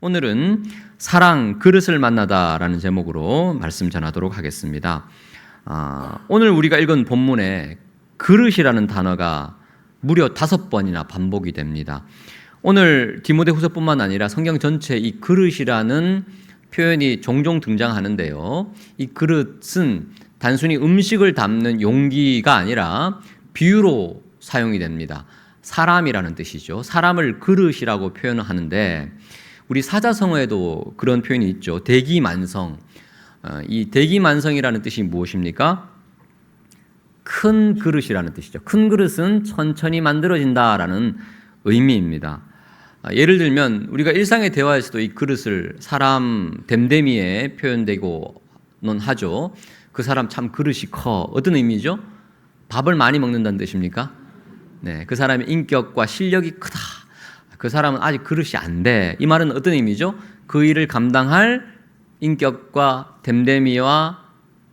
오늘은 사랑 그릇을 만나다라는 제목으로 말씀 전하도록 하겠습니다. 오늘 우리가 읽은 본문에 그릇이라는 단어가 무려 5번이나 반복이 됩니다. 오늘 디모데후서뿐만 아니라 성경 전체에 이 그릇이라는 표현이 종종 등장하는데요. 이 그릇은 단순히 음식을 담는 용기가 아니라 비유로 사용이 됩니다. 사람이라는 뜻이죠. 사람을 그릇이라고 표현하는데 우리 사자성어에도 그런 표현이 있죠. 대기만성. 이 대기만성이라는 뜻이 무엇입니까? 큰 그릇이라는 뜻이죠. 큰 그릇은 천천히 만들어진다라는 의미입니다. 예를 들면 우리가 일상의 대화에서도 이 그릇을 사람 됨됨이에 표현되고는 하죠. 그 사람 참 그릇이 커. 어떤 의미죠? 밥을 많이 먹는다는 뜻입니까? 네, 그 사람의 인격과 실력이 크다. 그 사람은 아직 그릇이 안 돼. 이 말은 어떤 의미죠? 그 일을 감당할 인격과 됨됨이와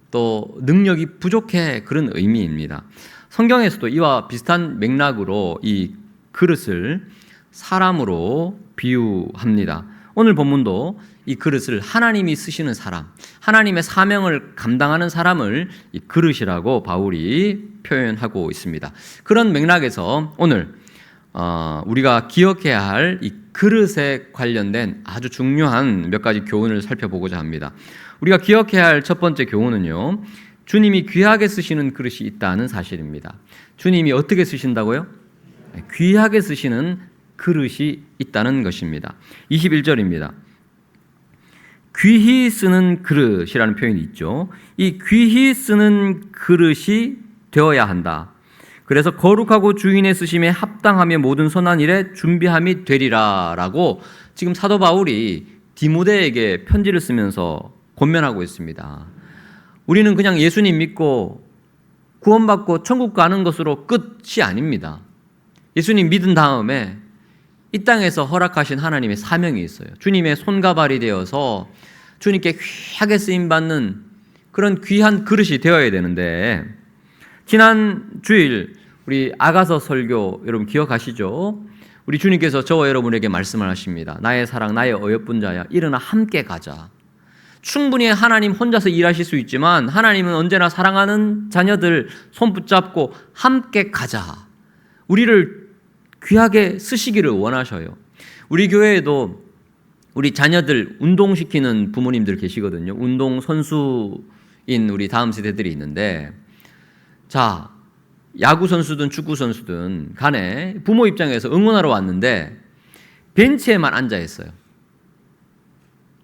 또 능력이 부족해. 그런 의미입니다. 성경에서도 이와 비슷한 맥락으로 이 그릇을 사람으로 비유합니다. 오늘 본문도 이 그릇을 하나님이 쓰시는 사람, 하나님의 사명을 감당하는 사람을 이 그릇이라고 바울이 표현하고 있습니다. 그런 맥락에서 오늘 우리가 기억해야 할 이 그릇에 관련된 아주 중요한 몇 가지 교훈을 살펴보고자 합니다. 우리가 기억해야 할 첫 번째 교훈은요, 주님이 귀하게 쓰시는 그릇이 있다는 사실입니다. 주님이 어떻게 쓰신다고요? 귀하게 쓰시는 그릇이 있다는 것입니다. 21절입니다. 귀히 쓰는 그릇이라는 표현이 있죠. 이 귀히 쓰는 그릇이 되어야 한다. 그래서 거룩하고 주인의 쓰심에 합당하며 모든 선한 일에 준비함이 되리라 라고 지금 사도 바울이 디모데에게 편지를 쓰면서 권면하고 있습니다. 우리는 그냥 예수님 믿고 구원받고 천국 가는 것으로 끝이 아닙니다. 예수님 믿은 다음에 이 땅에서 허락하신 하나님의 사명이 있어요. 주님의 손과 발이 되어서 주님께 귀하게 쓰임받는 그런 귀한 그릇이 되어야 되는데, 지난 주일 우리 아가서 설교 여러분 기억하시죠? 우리 주님께서 저와 여러분에게 말씀을 하십니다. 나의 사랑, 나의 어여쁜 자야, 일어나 함께 가자. 충분히 하나님 혼자서 일하실 수 있지만 하나님은 언제나 사랑하는 자녀들 손 붙잡고 함께 가자. 우리를 귀하게 쓰시기를 원하셔요. 우리 교회에도 우리 자녀들 운동시키는 부모님들 계시거든요. 운동 선수인 우리 다음 세대들이 있는데, 자, 야구 선수든 축구 선수든 간에 부모 입장에서 응원하러 왔는데 벤치에만 앉아 있어요.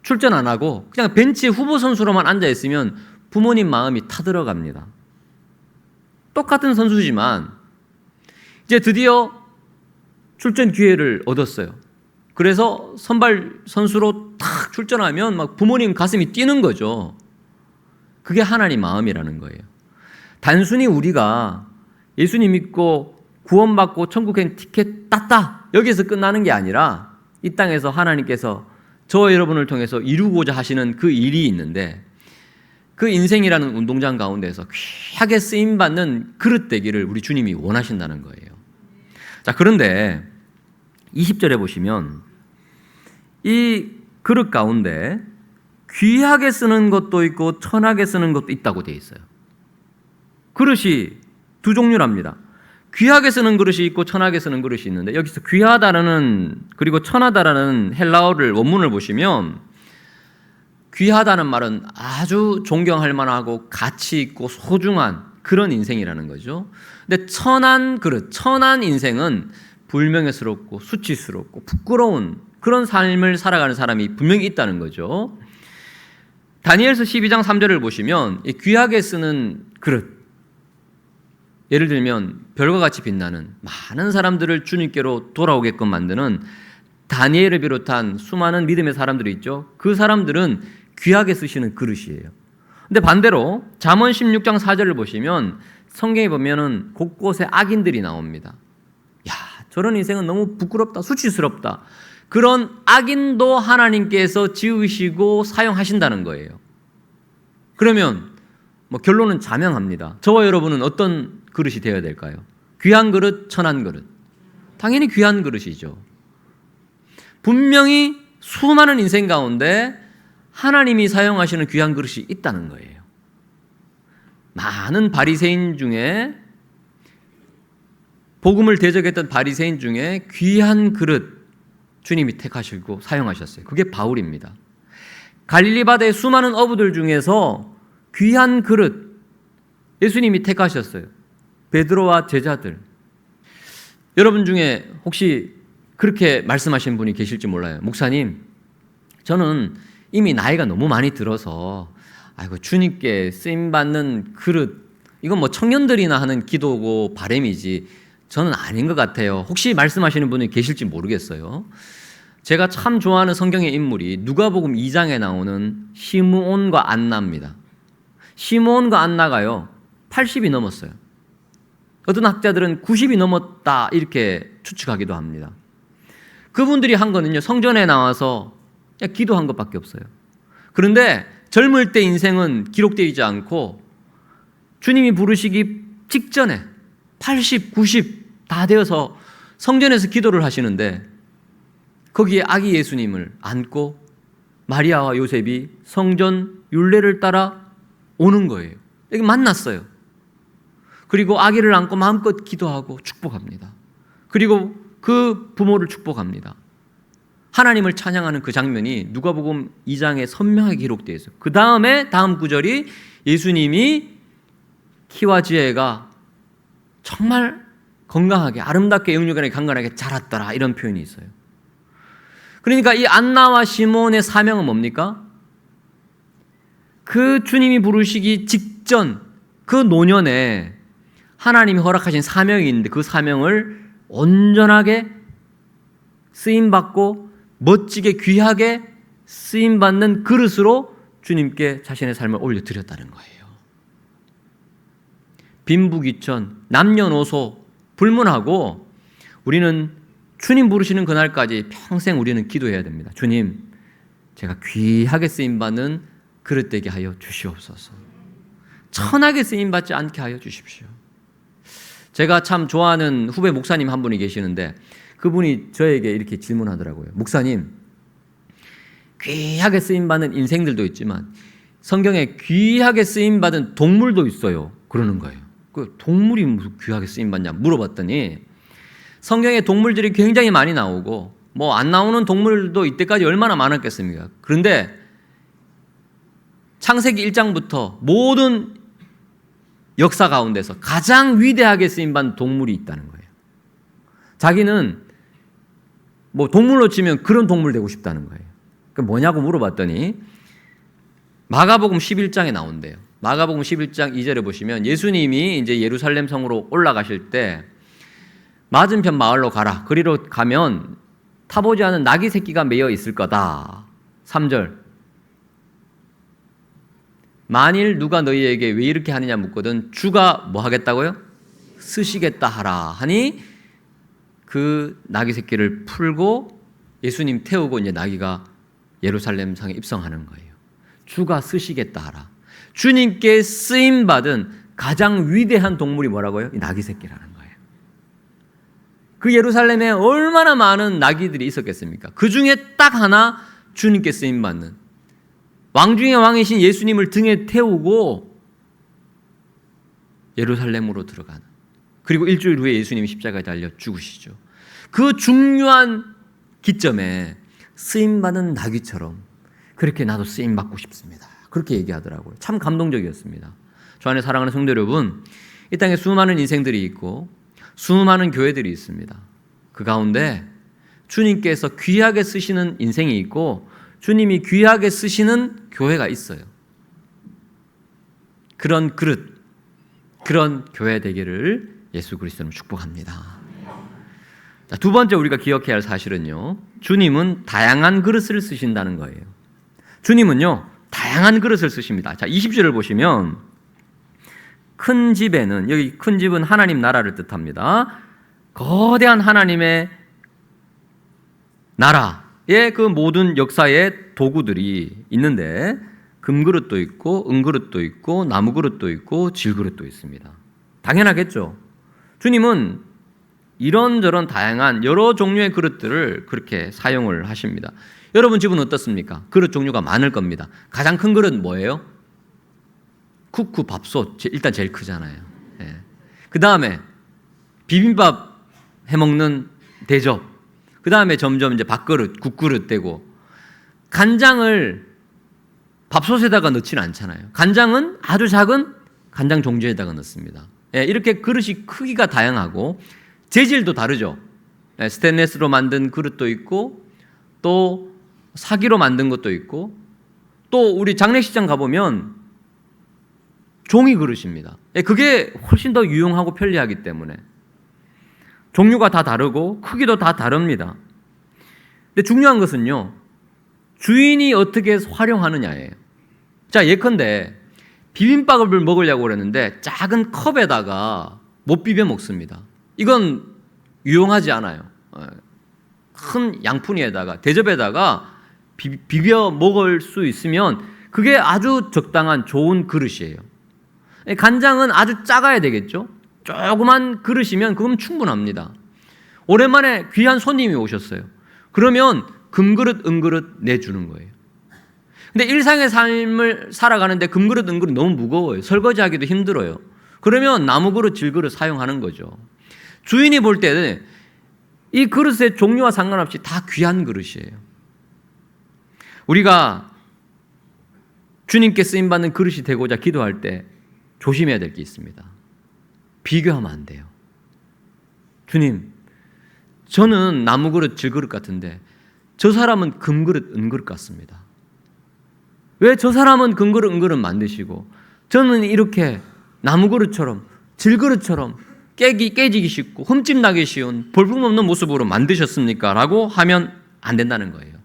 출전 안 하고 그냥 벤치에 후보 선수로만 앉아 있으면 부모님 마음이 타들어갑니다. 똑같은 선수지만 이제 드디어 출전 기회를 얻었어요. 그래서 선발 선수로 탁 출전하면 막 부모님 가슴이 뛰는 거죠. 그게 하나님 마음이라는 거예요. 단순히 우리가 예수님 믿고 구원받고 천국행 티켓 땄다, 여기서 끝나는 게 아니라 이 땅에서 하나님께서 저와 여러분을 통해서 이루고자 하시는 그 일이 있는데, 그 인생이라는 운동장 가운데서 귀하게 쓰임받는 그릇 되기를 우리 주님이 원하신다는 거예요. 자, 그런데 20절에 보시면 이 그릇 가운데 귀하게 쓰는 것도 있고 천하게 쓰는 것도 있다고 되어 있어요. 그릇이 두 종류랍니다. 귀하게 쓰는 그릇이 있고 천하게 쓰는 그릇이 있는데, 여기서 귀하다라는 그리고 천하다라는 헬라어를 원문을 보시면 귀하다는 말은 아주 존경할 만하고 가치 있고 소중한 그런 인생이라는 거죠. 근데 천한 그릇, 천한 인생은 불명예스럽고 수치스럽고 부끄러운 그런 삶을 살아가는 사람이 분명히 있다는 거죠. 다니엘서 12장 3절을 보시면 이 귀하게 쓰는 그릇, 예를 들면 별과 같이 빛나는 많은 사람들을 주님께로 돌아오게끔 만드는 다니엘을 비롯한 수많은 믿음의 사람들이 있죠. 그 사람들은 귀하게 쓰시는 그릇이에요. 근데 반대로 잠언 16장 4절을 보시면 성경에 보면은 곳곳에 악인들이 나옵니다. 야, 저런 인생은 너무 부끄럽다, 수치스럽다. 그런 악인도 하나님께서 지으시고 사용하신다는 거예요. 그러면 결론은 자명합니다. 저와 여러분은 어떤 그릇이 되어야 될까요? 귀한 그릇, 천한 그릇. 당연히 귀한 그릇이죠. 분명히 수많은 인생 가운데 하나님이 사용하시는 귀한 그릇이 있다는 거예요. 많은 바리새인 중에, 복음을 대적했던 바리새인 중에 귀한 그릇 주님이 택하시고 사용하셨어요. 그게 바울입니다. 갈릴리 바다의 수많은 어부들 중에서 귀한 그릇 예수님이 택하셨어요. 베드로와 제자들. 여러분 중에 혹시 그렇게 말씀하신 분이 계실지 몰라요. 목사님, 저는 이미 나이가 너무 많이 들어서 주님께 쓰임받는 그릇, 이건 뭐 청년들이나 하는 기도고 바람이지 저는 아닌 것 같아요. 혹시 말씀하시는 분이 계실지 모르겠어요. 제가 참 좋아하는 성경의 인물이 누가복음 2장에 나오는 시므온과 안나입니다. 시므온과 안나가요 80이 넘었어요. 어떤 학자들은 90이 넘었다 이렇게 추측하기도 합니다. 그분들이 한 거는요, 성전에 나와서 그냥 기도한 것밖에 없어요. 그런데 젊을 때 인생은 기록되어 있지 않고 주님이 부르시기 직전에 80, 90 다 되어서 성전에서 기도를 하시는데 거기에 아기 예수님을 안고 마리아와 요셉이 성전 율례를 따라 오는 거예요. 여기 만났어요. 그리고 아기를 안고 마음껏 기도하고 축복합니다. 그리고 그 부모를 축복합니다. 하나님을 찬양하는 그 장면이 누가복음 2장에 선명하게 기록되어 있어요. 그 다음에 다음 구절이 예수님이 키와 지혜가 정말 건강하게 아름답게 영육간에 강건하게 자랐더라 이런 표현이 있어요. 그러니까 이 안나와 시몬의 사명은 뭡니까? 그 주님이 부르시기 직전 그 노년에 하나님이 허락하신 사명이 있는데 그 사명을 온전하게 쓰임받고 멋지게 귀하게 쓰임받는 그릇으로 주님께 자신의 삶을 올려드렸다는 거예요. 빈부귀천, 남녀노소 불문하고 우리는 주님 부르시는 그날까지 평생 우리는 기도해야 됩니다. 주님, 제가 귀하게 쓰임받는 그릇 되게 하여 주시옵소서. 천하게 쓰임받지 않게 하여 주십시오. 제가 참 좋아하는 후배 목사님 한 분이 계시는데 그분이 저에게 이렇게 질문하더라고요. 목사님, 귀하게 쓰임받는 인생들도 있지만 성경에 귀하게 쓰임받은 동물도 있어요. 그러는 거예요. 그 동물이 무슨 귀하게 쓰임받냐 물어봤더니 성경에 동물들이 굉장히 많이 나오고 뭐 안 나오는 동물도 이때까지 얼마나 많았겠습니까? 그런데 창세기 1장부터 모든 역사 가운데서 가장 위대하게 쓰임받은 동물이 있다는 거예요. 자기는 뭐 동물로 치면 그런 동물 되고 싶다는 거예요. 그 뭐냐고 물어봤더니 마가복음 11장에 나온대요. 마가복음 11장 2절에 보시면 예수님이 이제 예루살렘 성으로 올라가실 때 맞은편 마을로 가라. 그리로 가면 타보지 않은 나귀 새끼가 매여 있을 거다. 3절. 만일 누가 너희에게 왜 이렇게 하느냐 묻거든 주가 뭐 하겠다고요? 쓰시겠다 하라 하니 그 나귀 새끼를 풀고 예수님 태우고 이제 나귀가 예루살렘 성에 입성하는 거예요. 주가 쓰시겠다 하라. 주님께 쓰임 받은 가장 위대한 동물이 뭐라고요? 이 나귀 새끼라는 거예요. 그 예루살렘에 얼마나 많은 나귀들이 있었겠습니까? 그 중에 딱 하나 주님께 쓰임 받는 왕 중의 왕이신 예수님을 등에 태우고 예루살렘으로 들어가는, 그리고 일주일 후에 예수님이 십자가에 달려 죽으시죠. 그 중요한 기점에 쓰임받은 나귀처럼 그렇게 나도 쓰임받고 싶습니다. 그렇게 얘기하더라고요. 참 감동적이었습니다. 저 안에 사랑하는 성도 여러분, 이 땅에 수많은 인생들이 있고 수많은 교회들이 있습니다. 그 가운데 주님께서 귀하게 쓰시는 인생이 있고 주님이 귀하게 쓰시는 교회가 있어요. 그런 그릇, 그런 교회 되기를 예수 그리스도로 축복합니다. 자, 두 번째 우리가 기억해야 할 사실은요, 주님은 다양한 그릇을 쓰신다는 거예요. 주님은요 다양한 그릇을 쓰십니다. 자, 20절을 보시면 큰 집에는, 여기 큰 집은 하나님 나라를 뜻합니다. 거대한 하나님의 나라의 그 모든 역사의 도구들이 있는데 금그릇도 있고 은그릇도 있고 나무그릇도 있고 질그릇도 있습니다. 당연하겠죠. 주님은 이런저런 다양한 여러 종류의 그릇들을 그렇게 사용을 하십니다. 여러분 집은 어떻습니까? 그릇 종류가 많을 겁니다. 가장 큰 그릇 뭐예요? 쿠쿠 밥솥, 일단 제일 크잖아요. 예. 그 다음에 비빔밥 해먹는 대접, 그 다음에 점점 이제 밥그릇, 국그릇 되고, 간장을 밥솥에다가 넣지는 않잖아요. 간장은 아주 작은 간장 종지에다가 넣습니다. 예, 이렇게 그릇이 크기가 다양하고 재질도 다르죠. 예, 스테인리스로 만든 그릇도 있고 또 사기로 만든 것도 있고 또 우리 장례식장 가보면 종이 그릇입니다. 예, 그게 훨씬 더 유용하고 편리하기 때문에 종류가 다 다르고 크기도 다 다릅니다. 근데 중요한 것은요, 주인이 어떻게 활용하느냐예요. 자, 예컨대 비빔밥을 먹으려고 그랬는데 작은 컵에다가 못 비벼 먹습니다. 이건 유용하지 않아요. 큰 양푼에다가 대접에다가 비벼 먹을 수 있으면 그게 아주 적당한 좋은 그릇이에요. 간장은 아주 작아야 되겠죠. 조그만 그릇이면 그건 충분합니다. 오랜만에 귀한 손님이 오셨어요. 그러면 금그릇, 은그릇 내주는 거예요. 근데 일상의 삶을 살아가는데 금그릇, 은그릇 너무 무거워요. 설거지하기도 힘들어요. 그러면 나무그릇, 질그릇 사용하는 거죠. 주인이 볼 때는 이 그릇의 종류와 상관없이 다 귀한 그릇이에요. 우리가 주님께 쓰임받는 그릇이 되고자 기도할 때 조심해야 될 게 있습니다. 비교하면 안 돼요. 주님, 저는 나무그릇, 질그릇 같은데 저 사람은 금그릇, 은그릇 같습니다. 왜 저 사람은 금그릇, 은그릇 만드시고 저는 이렇게 나무그릇처럼 질그릇처럼 깨지기 쉽고 흠집 나기 쉬운 볼품없는 모습으로 만드셨습니까? 라고 하면 안 된다는 거예요.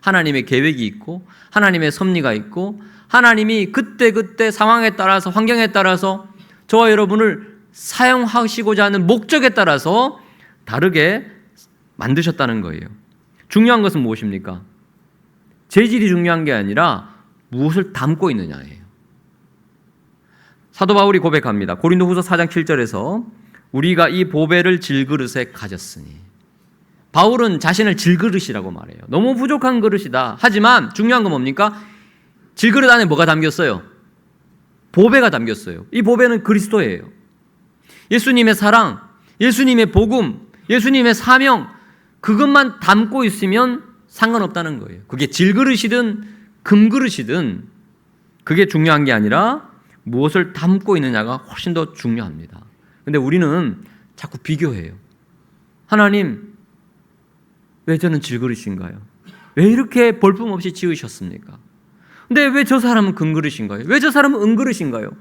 하나님의 계획이 있고 하나님의 섭리가 있고 하나님이 그때그때 상황에 따라서 환경에 따라서 저와 여러분을 사용하시고자 하는 목적에 따라서 다르게 만드셨다는 거예요. 중요한 것은 무엇입니까? 재질이 중요한 게 아니라 무엇을 담고 있느냐예요. 사도 바울이 고백합니다. 고린도후서 4장 7절에서 우리가 이 보배를 질그릇에 가졌으니, 바울은 자신을 질그릇이라고 말해요. 너무 부족한 그릇이다. 하지만 중요한 건 뭡니까? 질그릇 안에 뭐가 담겼어요? 보배가 담겼어요. 이 보배는 그리스도예요. 예수님의 사랑, 예수님의 복음, 예수님의 사명, 그것만 담고 있으면 상관없다는 거예요. 그게 질그릇이든 금그릇이든 그게 중요한 게 아니라 무엇을 담고 있느냐가 훨씬 더 중요합니다. 근데 우리는 자꾸 비교해요. 하나님, 왜 저는 질그릇인가요? 왜 이렇게 볼품없이 지으셨습니까? 근데 왜 저 사람은 금그릇인가요? 왜 저 사람은 은그릇인가요?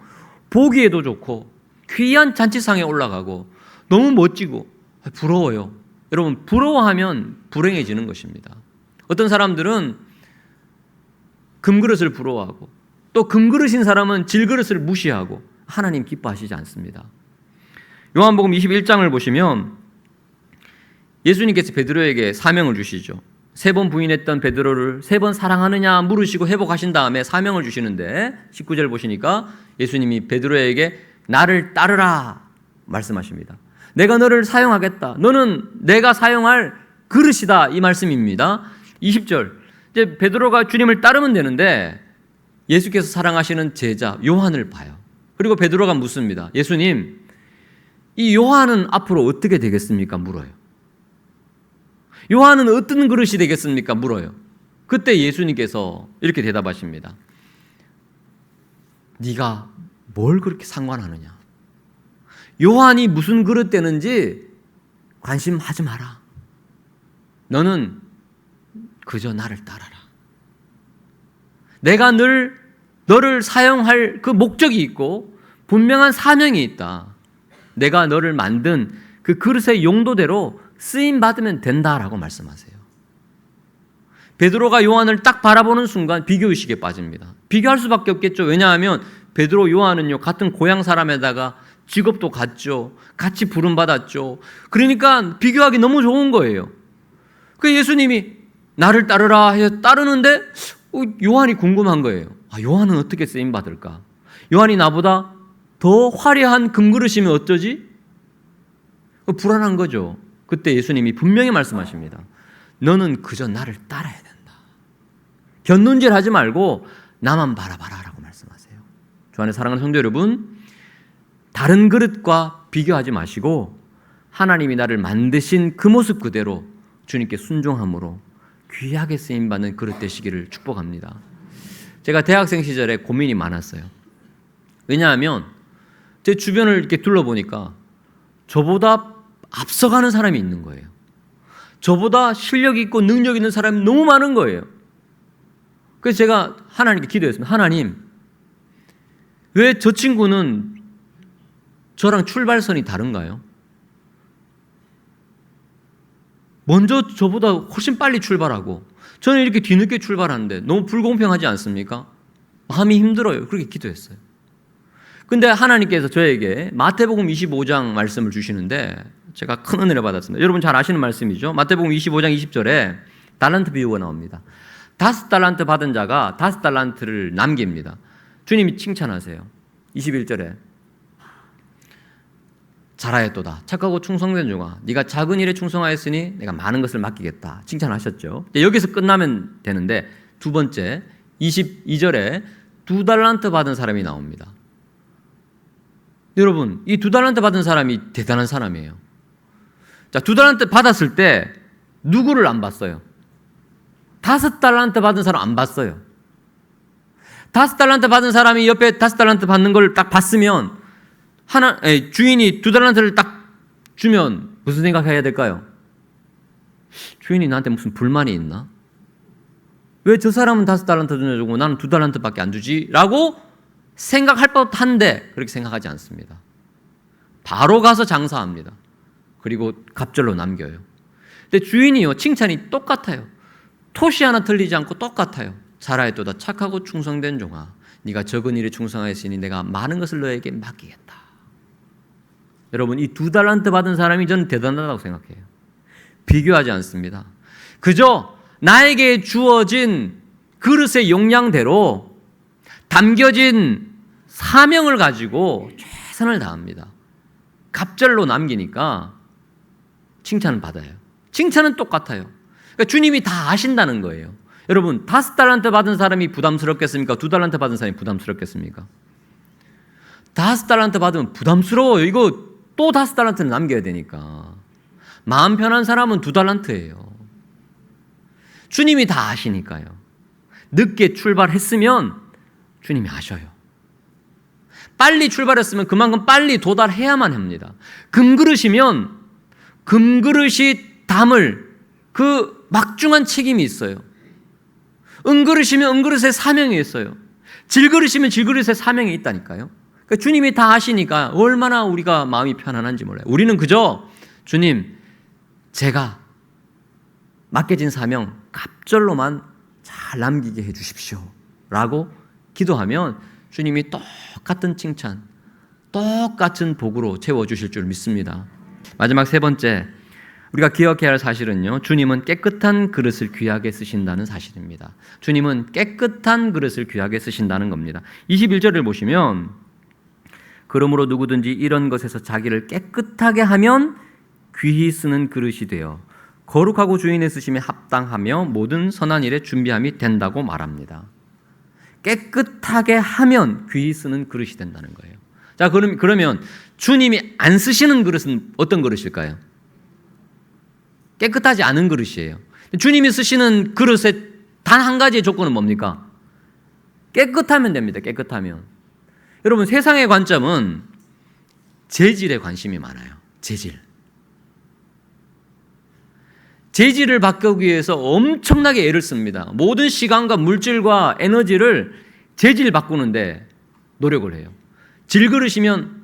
보기에도 좋고 귀한 잔치상에 올라가고 너무 멋지고 부러워요. 여러분, 부러워하면 불행해지는 것입니다. 어떤 사람들은 금그릇을 부러워하고 또 금그릇인 사람은 질그릇을 무시하고 하나님 기뻐하시지 않습니다. 요한복음 21장을 보시면 예수님께서 베드로에게 사명을 주시죠. 3번 부인했던 베드로를 3번 사랑하느냐 물으시고 회복하신 다음에 사명을 주시는데 19절 보시니까 예수님이 베드로에게 나를 따르라 말씀하십니다. 내가 너를 사용하겠다. 너는 내가 사용할 그릇이다. 이 말씀입니다. 20절. 이제 베드로가 주님을 따르면 되는데 예수께서 사랑하시는 제자 요한을 봐요. 그리고 베드로가 묻습니다. 예수님, 이 요한은 앞으로 어떻게 되겠습니까? 물어요. 요한은 어떤 그릇이 되겠습니까? 물어요. 그때 예수님께서 이렇게 대답하십니다. 네가 뭘 그렇게 상관하느냐? 요한이 무슨 그릇 되는지 관심하지 마라. 너는 그저 나를 따라라. 내가 너를 사용할 그 목적이 있고 분명한 사명이 있다. 내가 너를 만든 그 그릇의 용도대로 쓰임받으면 된다라고 말씀하세요. 베드로가 요한을 딱 바라보는 순간 비교의식에 빠집니다. 비교할 수밖에 없겠죠. 왜냐하면 베드로, 요한은요 같은 고향 사람에다가 직업도 같죠. 같이 부름받았죠. 그러니까 비교하기 너무 좋은 거예요. 그 예수님이 나를 따르라 해서 따르는데 요한이 궁금한 거예요. 요한은 어떻게 쓰임받을까? 요한이 나보다 더 화려한 금그릇이면 어쩌지? 불안한 거죠. 그때 예수님이 분명히 말씀하십니다. 너는 그저 나를 따라야 된다. 곁눈질 하지 말고 나만 바라봐라 라고 말씀하세요. 주 안에 사랑하는 성도 여러분, 다른 그릇과 비교하지 마시고 하나님이 나를 만드신 그 모습 그대로 주님께 순종함으로 귀하게 쓰임받는 그릇 되시기를 축복합니다. 제가 대학생 시절에 고민이 많았어요. 왜냐하면 제 주변을 이렇게 둘러보니까 저보다 앞서가는 사람이 있는 거예요. 저보다 실력 있고 능력 있는 사람이 너무 많은 거예요. 그래서 제가 하나님께 기도했습니다. 하나님, 왜 저 친구는 저랑 출발선이 다른가요? 먼저 저보다 훨씬 빨리 출발하고 저는 이렇게 뒤늦게 출발하는데 너무 불공평하지 않습니까? 마음이 힘들어요. 그렇게 기도했어요. 근데 하나님께서 저에게 마태복음 25장 말씀을 주시는데 제가 큰 은혜를 받았습니다. 여러분 잘 아시는 말씀이죠. 마태복음 25장 20절에 달란트 비유가 나옵니다. 5달란트 받은 자가 5달란트를 남깁니다. 주님이 칭찬하세요. 21절에 잘하였도다. 착하고 충성된 종아, 네가 작은 일에 충성하였으니 내가 많은 것을 맡기겠다. 칭찬하셨죠. 여기서 끝나면 되는데 두 번째 22절에 2달란트 받은 사람이 나옵니다. 여러분, 이 2달란트 받은 사람이 대단한 사람이에요. 자, 2달란트 받았을 때 누구를 안 봤어요? 5달란트 받은 사람 안 봤어요. 5달란트 받은 사람이 옆에 5달란트 받는 걸 딱 봤으면 주인이 2달란트를 딱 주면 무슨 생각해야 될까요? 주인이 나한테 무슨 불만이 있나? 왜 저 사람은 5달란트 주고 나는 2달란트밖에 안 주지? 라고 생각할 법한데 그렇게 생각하지 않습니다. 바로 가서 장사합니다. 그리고 갑절로 남겨요. 근데 주인이요, 칭찬이 똑같아요. 토시 하나 틀리지 않고 똑같아요. 잘하였도다. 착하고 충성된 종아, 네가 적은 일에 충성하였으니 내가 많은 것을 너에게 맡기겠다. 여러분, 이 2달란트 받은 사람이 저는 대단하다고 생각해요. 비교하지 않습니다. 그저 나에게 주어진 그릇의 용량대로 담겨진 사명을 가지고 최선을 다합니다. 갑절로 남기니까 칭찬을 받아요. 칭찬은 똑같아요. 그러니까 주님이 다 아신다는 거예요. 여러분, 5달란트 받은 사람이 부담스럽겠습니까? 2달란트 받은 사람이 부담스럽겠습니까? 5달란트 받으면 부담스러워요. 이거 또 5달란트는 남겨야 되니까. 마음 편한 사람은 2달란트예요. 주님이 다 아시니까요. 늦게 출발했으면 주님이 아셔요. 빨리 출발했으면 그만큼 빨리 도달해야만 합니다. 금그릇이면 금그릇이 담을 그 막중한 책임이 있어요. 은그릇이면 은그릇의 사명이 있어요. 질그릇이면 질그릇의 사명이 있다니까요. 그러니까 주님이 다 아시니까 얼마나 우리가 마음이 편안한지 몰라요. 우리는 그저 주님, 제가 맡겨진 사명 갑절로만 잘 남기게 해 주십시오 라고 기도하면 주님이 똑같은 칭찬, 똑같은 복으로 채워주실 줄 믿습니다. 마지막 세 번째, 우리가 기억해야 할 사실은요, 주님은 깨끗한 그릇을 귀하게 쓰신다는 사실입니다. 주님은 깨끗한 그릇을 귀하게 쓰신다는 겁니다. 21절을 보시면, 그러므로 누구든지 이런 것에서 자기를 깨끗하게 하면 귀히 쓰는 그릇이 되어 거룩하고 주인의 쓰심에 합당하며 모든 선한 일에 준비함이 된다고 말합니다. 깨끗하게 하면 귀히 쓰는 그릇이 된다는 거예요. 자, 그러면 주님이 안 쓰시는 그릇은 어떤 그릇일까요? 깨끗하지 않은 그릇이에요. 주님이 쓰시는 그릇의 단 한 가지의 조건은 뭡니까? 깨끗하면 됩니다. 깨끗하면. 여러분, 세상의 관점은 재질에 관심이 많아요. 재질을 바꾸기 위해서 엄청나게 애를 씁니다. 모든 시간과 물질과 에너지를 재질 바꾸는데 노력을 해요. 질그릇이면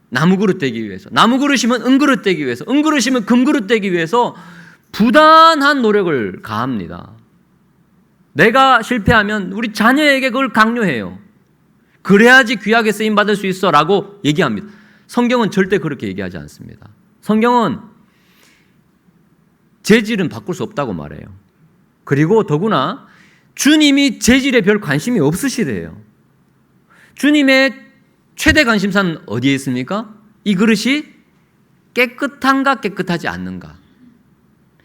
나무그릇 되기 위해서, 나무그릇이면 은그릇 되기 위해서, 은그릇이면 금그릇 되기 위해서 부단한 노력을 가합니다. 내가 실패하면 우리 자녀에게 그걸 강요해요. 그래야지 귀하게 쓰임받을 수 있어 라고 얘기합니다. 성경은 절대 그렇게 얘기하지 않습니다. 성경은 재질은 바꿀 수 없다고 말해요. 그리고 더구나 주님이 재질에 별 관심이 없으시대요. 주님의 최대 관심사는 어디에 있습니까? 이 그릇이 깨끗한가 깨끗하지 않는가.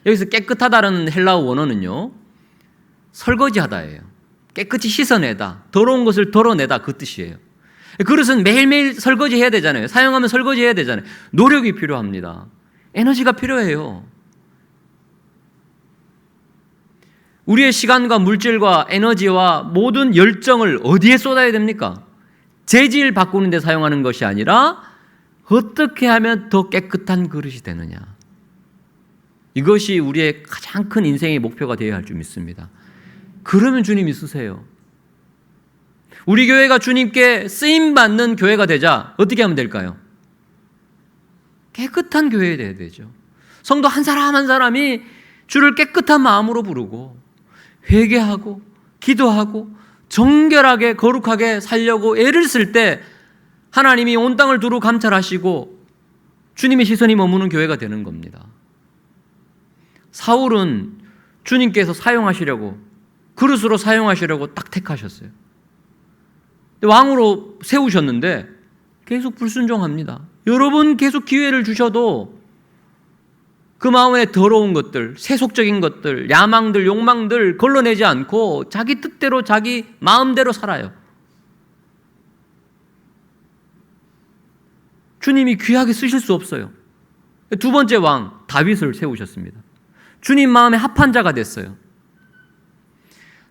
여기서 깨끗하다는 헬라어 원어는요, 설거지하다예요. 깨끗이 씻어내다, 더러운 것을 덜어내다, 그 뜻이에요. 그릇은 매일매일 설거지해야 되잖아요. 사용하면 설거지해야 되잖아요. 노력이 필요합니다. 에너지가 필요해요. 우리의 시간과 물질과 에너지와 모든 열정을 어디에 쏟아야 됩니까? 재질 바꾸는 데 사용하는 것이 아니라 어떻게 하면 더 깨끗한 그릇이 되느냐. 이것이 우리의 가장 큰 인생의 목표가 되어야 할 줄 믿습니다. 그러면 주님이 쓰세요. 우리 교회가 주님께 쓰임받는 교회가 되자 어떻게 하면 될까요? 깨끗한 교회가 되어야 되죠. 성도 한 사람 한 사람이 주를 깨끗한 마음으로 부르고 회개하고 기도하고 정결하게 거룩하게 살려고 애를 쓸 때 하나님이 온 땅을 두루 감찰하시고 주님의 시선이 머무는 교회가 되는 겁니다. 사울은 주님께서 사용하시려고, 그릇으로 사용하시려고 딱 택하셨어요. 왕으로 세우셨는데 계속 불순종합니다. 여러분 계속 기회를 주셔도 그 마음에 더러운 것들, 세속적인 것들, 야망들, 욕망들 걸러내지 않고 자기 뜻대로 자기 마음대로 살아요. 주님이 귀하게 쓰실 수 없어요. 두 번째 왕 다윗을 세우셨습니다. 주님 마음에 합한 자가 됐어요.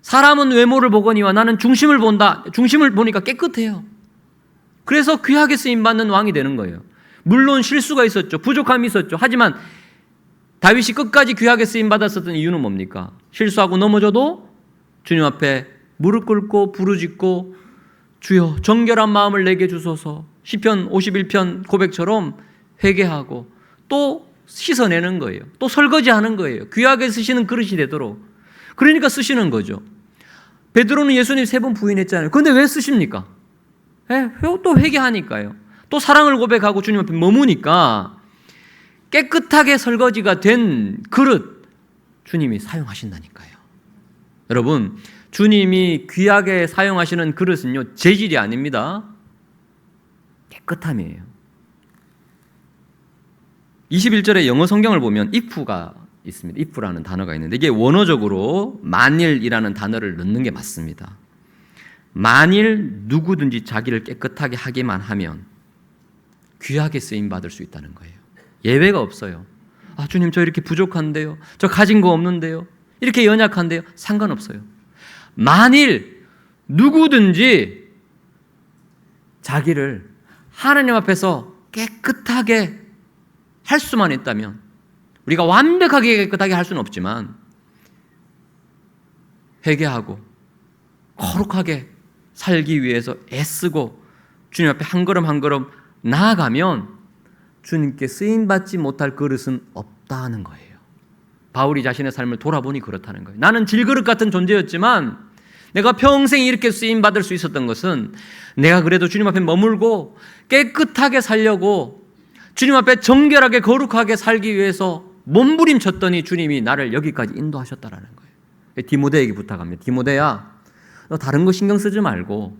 사람은 외모를 보거니와 나는 중심을 본다. 중심을 보니까 깨끗해요. 그래서 귀하게 쓰임받는 왕이 되는 거예요. 물론 실수가 있었죠. 부족함이 있었죠. 하지만 다윗이 끝까지 귀하게 쓰임받았었던 이유는 뭡니까? 실수하고 넘어져도 주님 앞에 무릎 꿇고 부르짖고 주여 정결한 마음을 내게 주소서, 시편 51편 고백처럼 회개하고 또 씻어내는 거예요. 또 설거지하는 거예요. 귀하게 쓰시는 그릇이 되도록. 그러니까 쓰시는 거죠. 베드로는 예수님 3번 부인했잖아요. 그런데 왜 쓰십니까? 또 회개하니까요. 또 사랑을 고백하고 주님 앞에 머무니까 깨끗하게 설거지가 된 그릇 주님이 사용하신다니까요. 여러분, 주님이 귀하게 사용하시는 그릇은요, 재질이 아닙니다. 깨끗함이에요. 21절에 영어 성경을 보면 if가 있습니다. if라는 단어가 있는데 이게 원어적으로 만일이라는 단어를 넣는 게 맞습니다. 만일 누구든지 자기를 깨끗하게 하기만 하면 귀하게 쓰임받을 수 있다는 거예요. 예외가 없어요. 아, 주님 저 이렇게 부족한데요. 저 가진 거 없는데요. 이렇게 연약한데요. 상관없어요. 만일 누구든지 자기를 하나님 앞에서 깨끗하게 할 수만 있다면, 우리가 완벽하게 깨끗하게 할 수는 없지만 회개하고 거룩하게 살기 위해서 애쓰고 주님 앞에 한 걸음 한 걸음 나아가면 주님께 쓰임받지 못할 그릇은 없다는 거예요. 바울이 자신의 삶을 돌아보니 그렇다는 거예요. 나는 질그릇 같은 존재였지만 내가 평생 이렇게 쓰임받을 수 있었던 것은 내가 그래도 주님 앞에 머물고 깨끗하게 살려고 주님 앞에 정결하게 거룩하게 살기 위해서 몸부림쳤더니 주님이 나를 여기까지 인도하셨다라는 거예요. 디모데에게 부탁합니다. 디모데야, 너 다른 거 신경 쓰지 말고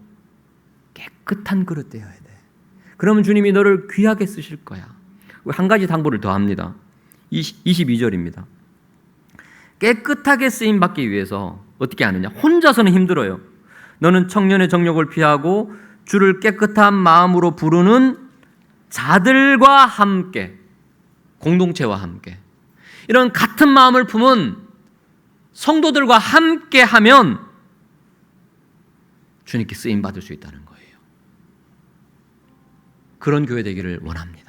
깨끗한 그릇 되어야 돼. 그러면 주님이 너를 귀하게 쓰실 거야. 한 가지 당부를 더 합니다. 22절입니다. 깨끗하게 쓰임 받기 위해서 어떻게 하느냐? 혼자서는 힘들어요. 너는 청년의 정욕을 피하고 주를 깨끗한 마음으로 부르는 자들과 함께, 공동체와 함께, 이런 같은 마음을 품은 성도들과 함께 하면 주님께 쓰임 받을 수 있다는 거예요. 그런 교회 되기를 원합니다.